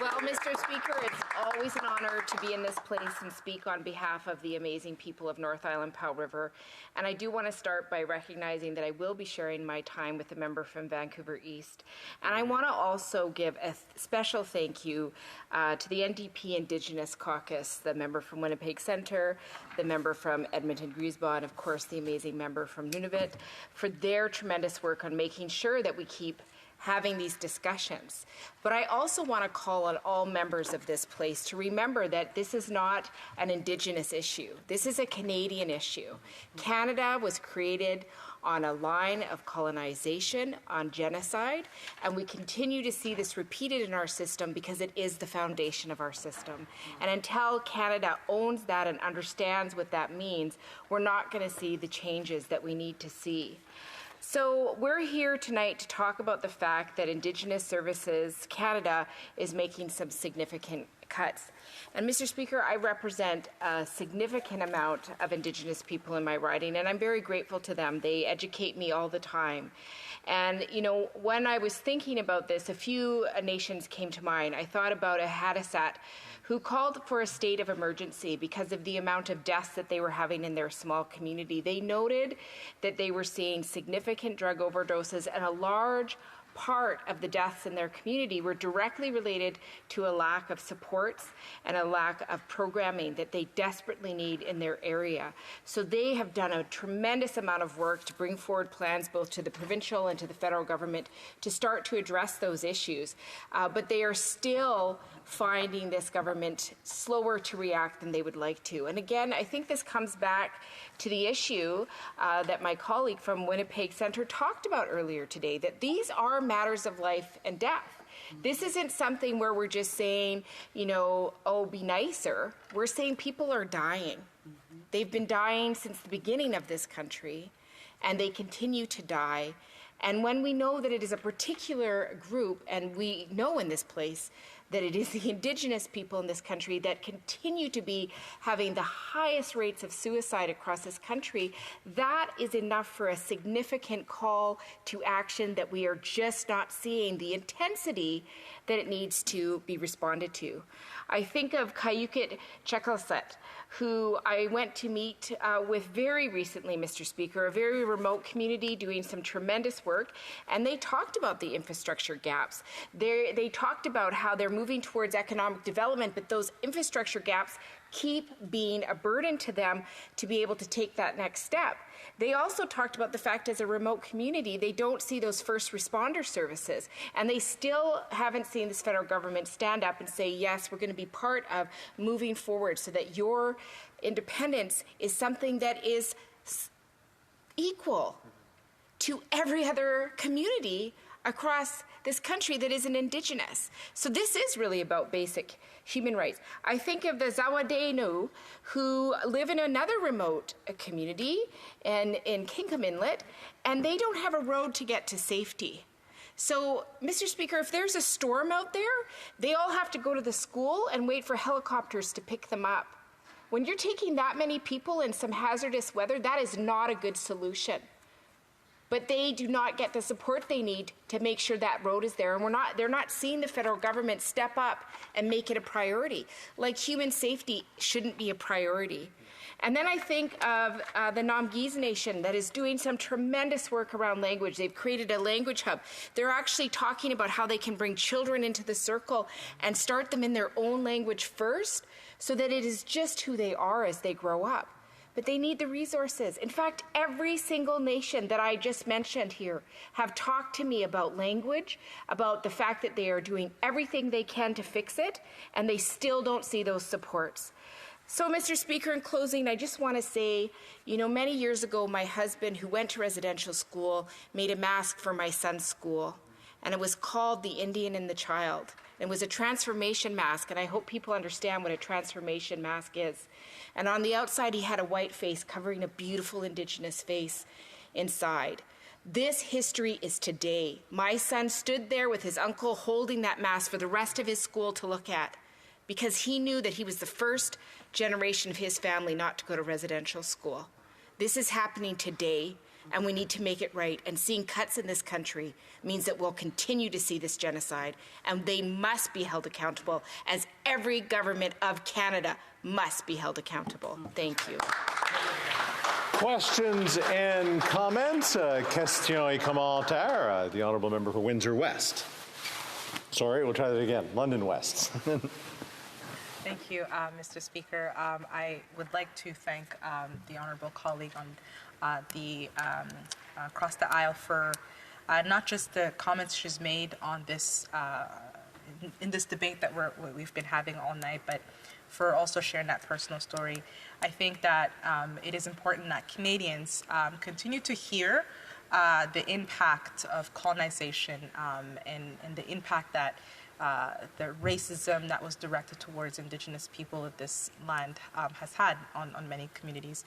Well, Mr. Speaker, it's always an honor to be in this place and speak on behalf of the amazing people of North Island Powell River. And I do want to start by recognizing that I will be sharing my time with the member from Vancouver East. And I want to also give a special thank you to the NDP Indigenous caucus, the member from Winnipeg Centre, the member from Edmonton Griesbach, and of course the amazing member from Nunavut, for their tremendous work on making sure that we keep having these discussions. But I also want to call on all members of this place to remember that this is not an Indigenous issue. This is a Canadian issue. Canada was created on a line of colonization, on genocide, and we continue to see this repeated in our system because it is the foundation of our system. And until Canada owns that and understands what that means, we're not going to see the changes that we need to see. So we're here tonight to talk about the fact that Indigenous Services Canada is making some significant cuts. And Mr. Speaker, I represent a significant amount of Indigenous people in my riding, and I'm very grateful to them. They educate me all the time. And, you know, when I was thinking about this, a few nations came to mind. I thought about a Hadisat who called for a state of emergency because of the amount of deaths that they were having in their small community. They noted that they were seeing significant drug overdoses, and a large part of the deaths in their community were directly related to a lack of supports and a lack of programming that they desperately need in their area. So they have done a tremendous amount of work to bring forward plans both to the provincial and to the federal government to start to address those issues. But they are still finding this government slower to react than they would like to. And again, I think this comes back to the issue that my colleague from Winnipeg Centre talked about earlier today, that these are matters of life and death. This isn't something where we're just saying, you know, oh, be nicer. We're saying people are dying. They've been dying since the beginning of this country, and they continue to die. And when we know that it is a particular group, and we know in this place that it is the Indigenous people in this country that continue to be having the highest rates of suicide across this country, that is enough for a significant call to action that we are just not seeing the intensity that it needs to be responded to. I think of Kayukit Chekalset, who I went to meet with very recently, Mr. Speaker, a very remote community doing some tremendous work, and they talked about the infrastructure gaps. They talked about how they're moving towards economic development, but those infrastructure gaps keep being a burden to them to be able to take that next step. They also talked about the fact as a remote community, they don't see those first responder services, and they still haven't seen this federal government stand up and say, yes, we're going to be part of moving forward so that your independence is something that is equal to every other community across this country that isn't Indigenous. So this is really about basic human rights. I think of the Zawadenu who live in another remote community in Kingham Inlet, and they don't have a road to get to safety. So, Mr. Speaker, if there's a storm out there, they all have to go to the school and wait for helicopters to pick them up. When you're taking that many people in some hazardous weather, that is not a good solution. But they do not get the support they need to make sure that road is there. And they're not seeing the federal government step up and make it a priority. Like human safety shouldn't be a priority. And then I think of the Namgis Nation that is doing some tremendous work around language. They've created a language hub. They're actually talking about how they can bring children into the circle and start them in their own language first so that it is just who they are as they grow up. But they need the resources. In fact, every single nation that I just mentioned here have talked to me about language, about the fact that they are doing everything they can to fix it, and they still don't see those supports. So, Mr. Speaker, in closing, I just want to say, you know, many years ago, my husband, who went to residential school, made a mask for my son's school, and it was called The Indian and the Child. It was a transformation mask, and I hope people understand what a transformation mask is. And on the outside, he had a white face covering a beautiful Indigenous face inside. This history is today. My son stood there with his uncle holding that mask for the rest of his school to look at because he knew that he was the first generation of his family not to go to residential school. This is happening today. and we need to make it right. And seeing cuts in this country means that we'll continue to see this genocide, and they must be held accountable, as every government of Canada must be held accountable. Thank you. Questions and comments? Question et commentaire. The honourable member for Windsor West. Sorry, we'll try that again. London West. Thank you, Mr. Speaker. I would like to thank the honourable colleague on across the aisle for not just the comments she's made on this in this debate that we've been having all night, but for also sharing that personal story. I think that it is important that Canadians continue to hear the impact of colonization and the impact that the racism that was directed towards Indigenous people of this land has had on many communities.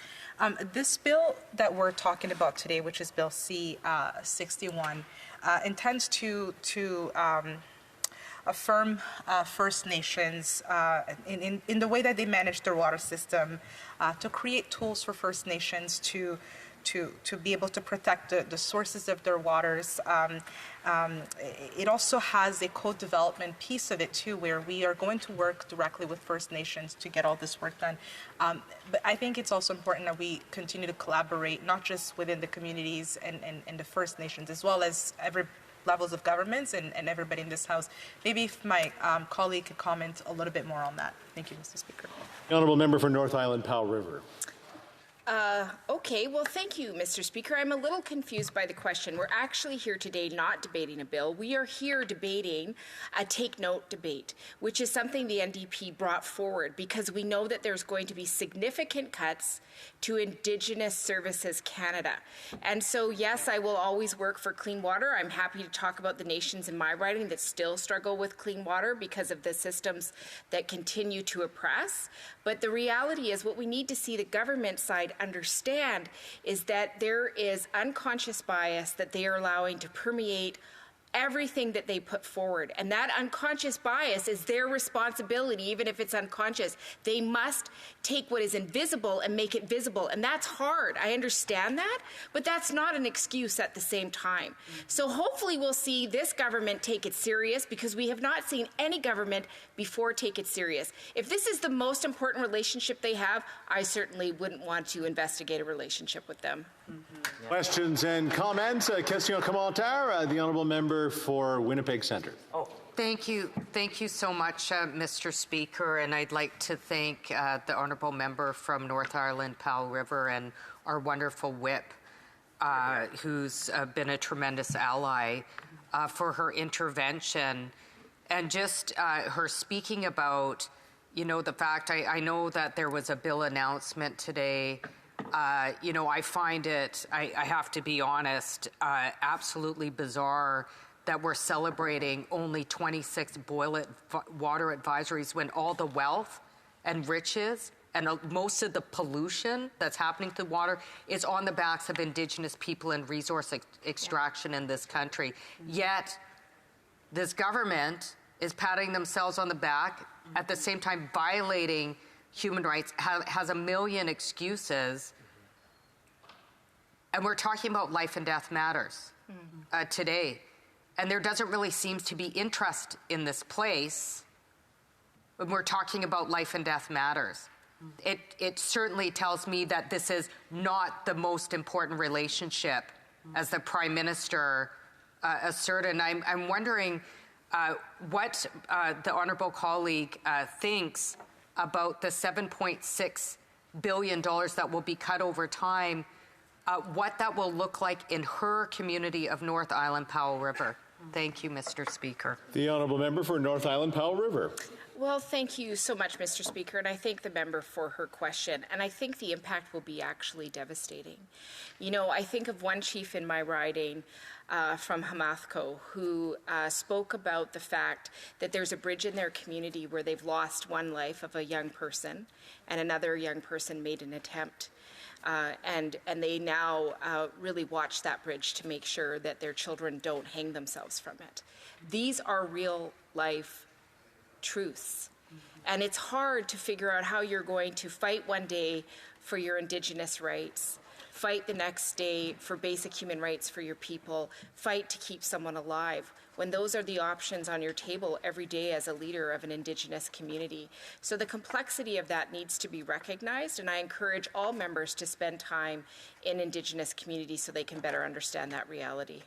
This bill that we're talking about today, which is Bill C-61, intends to affirm First Nations in the way that they manage their water system, to create tools for First Nations to be able to protect the sources of their waters. It also has a co-development piece of it too, where we are going to work directly with First Nations to get all this work done. But I think it's also important that we continue to collaborate, not just within the communities and the First Nations, as well as every levels of governments and everybody in this House. Maybe if my colleague could comment a little bit more on that. Thank you, Mr. Speaker. The honourable member for North Island, Powell River. Okay, well, thank you, Mr. Speaker. I'm a little confused by the question. We're actually here today not debating a bill. We are here debating a take-note debate, which is something the NDP brought forward because we know that there's going to be significant cuts to Indigenous Services Canada. And so, yes, I will always work for clean water. I'm happy to talk about the nations in my riding that still struggle with clean water because of the systems that continue to oppress. But the reality is what we need to see the government side understand is that there is unconscious bias that they are allowing to permeate everything that they put forward. And that unconscious bias is their responsibility, even if it's unconscious. They must take what is invisible and make it visible. And that's hard. I understand that, but that's not an excuse at the same time. So hopefully we'll see this government take it serious, because we have not seen any government before take it serious. If this is the most important relationship they have, I certainly wouldn't want to investigate a relationship with them. Questions and comments? Question commentaire. The honourable member for Winnipeg Centre. Thank you so much, Mr. Speaker, and I'd like to thank the honourable member from North Ireland, Powell River, and our wonderful whip, who's been a tremendous ally, for her intervention and just her speaking about, the fact I know that there was a bill announcement today. I find it, I have to be honest, absolutely bizarre that we're celebrating only 26 boil water advisories when all the wealth and riches and most of the pollution that's happening to water is on the backs of Indigenous people and resource extraction in this country. Yet, this government is patting themselves on the back, at the same time violating human rights, has a million excuses. And we're talking about life and death matters today. And there doesn't really seem to be interest in this place when we're talking about life and death matters. It certainly tells me that this is not the most important relationship, as the Prime Minister asserted. And I'm wondering what the honourable colleague thinks about the $7.6 billion that will be cut over time, what that will look like in her community of North Island, Powell River. Thank you, Mr. Speaker. The honourable member for North Island, Powell River. Well, thank you so much, Mr. Speaker, and I thank the member for her question. And I think the impact will be actually devastating. I think of one chief in my riding from Hamathko who spoke about the fact that there's a bridge in their community where they've lost one life of a young person, and another young person made an attempt. And they now really watch that bridge to make sure that their children don't hang themselves from it. These are real life truths. And it's hard to figure out how you're going to fight one day for your Indigenous rights, fight the next day for basic human rights for your people, fight to keep someone alive, when those are the options on your table every day as a leader of an Indigenous community. So the complexity of that needs to be recognized, and I encourage all members to spend time in Indigenous communities so they can better understand that reality.